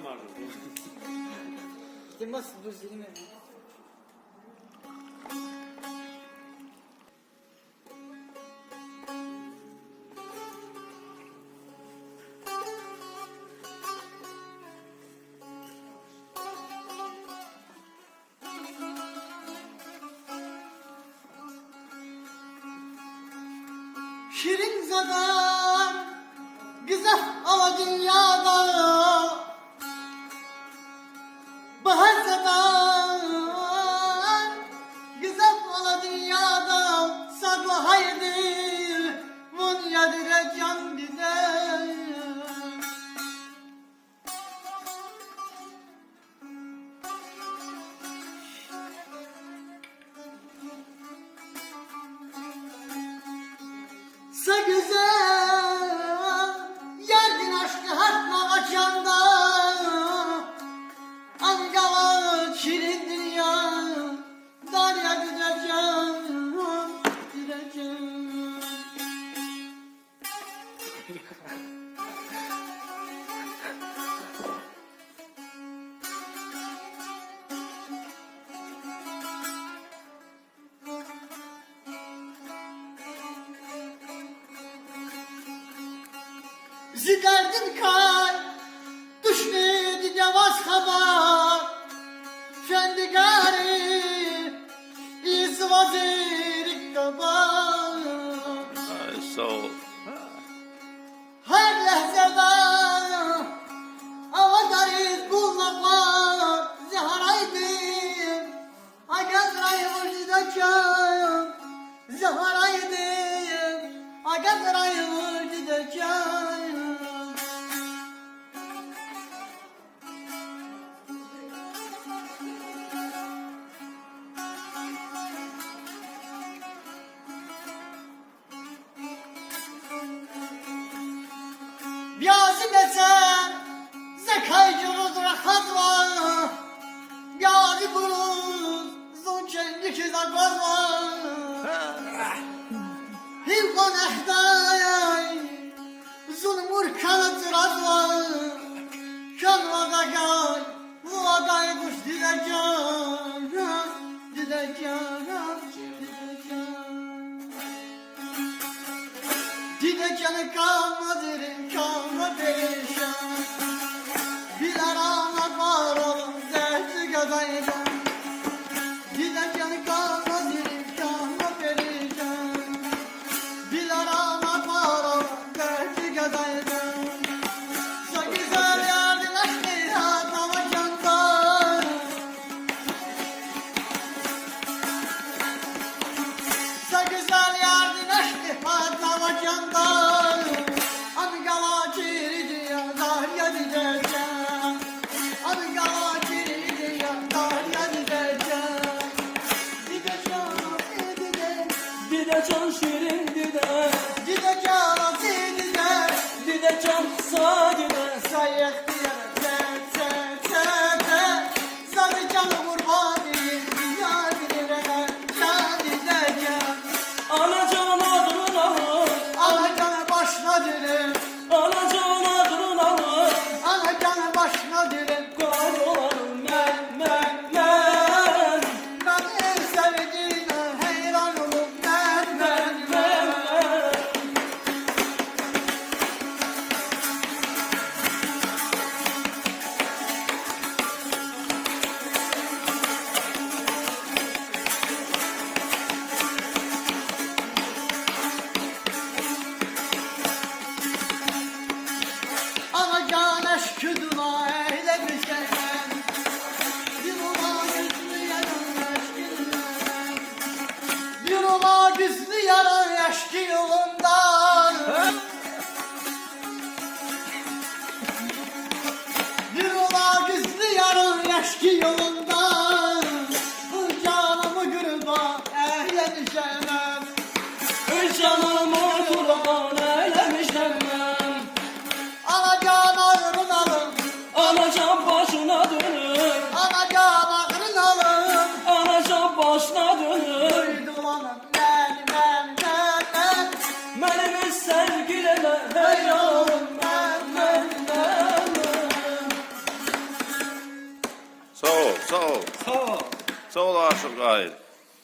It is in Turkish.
vardı. Kim basın dur zilime. Şirin zadan güzel ama dünyada bahar zadan güzel ama dünyada sarla haydi mun yadire can gider. Sa güzel yerdin aşkı hartma açanda Angala şirin dünya darya gideceğim gideceğim. Ziderdin kay düşmedi devas haber kendi gari iz vazirik kabar. Her lehzede avadariz bulmaklar zeharaydım agazrayı vücudacağım zeharaydım agazrayı vücudacağım. Biazı beser zekaycımız rahat var biazı kuruz zon kendi kizak var hivkan ehdayay zulüm urkanı tıraz var kan vagagay bu vagay kuş dideceğim dideceğim dideceğim kalmadır kanla perişan bir aramak var oğlum zerti gadaydan dideceğim kalmadır kanla perişan bir aramak var oğlum zerti gadaydan sa güzel yardın aşkı hatama candan sa güzel yardın aşkı hatama candan abi gala çirici ya darya dideceğim abi gala çirici ya darya dideceğim dideceğim Dideceğim şirin dide, dideceğim dide dideceğim sağ dide. sayık diye sarı canı kurbanıyım ya didire can dideceğim Anacan adını alır, ana canı başına dilim anacan adını alır. ana canı başına dilim Kaybolarım ben. beni sevdiğine hayran olup ben ana can aşkına eylemişler bir ola güçlü yaran aşkından bir ola güçlü yaran aşkı yolundan bir ola güçlü yaran aşkı yolundan bu canımı gırba ehlemişemem Canımı kurban eylemişler ben. ana can ağrın alın Anacan başına dönür, ana can ağrın alın anacan başına dönür. Duydulanım ben Benim sevgilime Hey hayranım oğlum ben Sağ ol, sağ ol. Sağ ol. Sağ ol Aşık Gayet.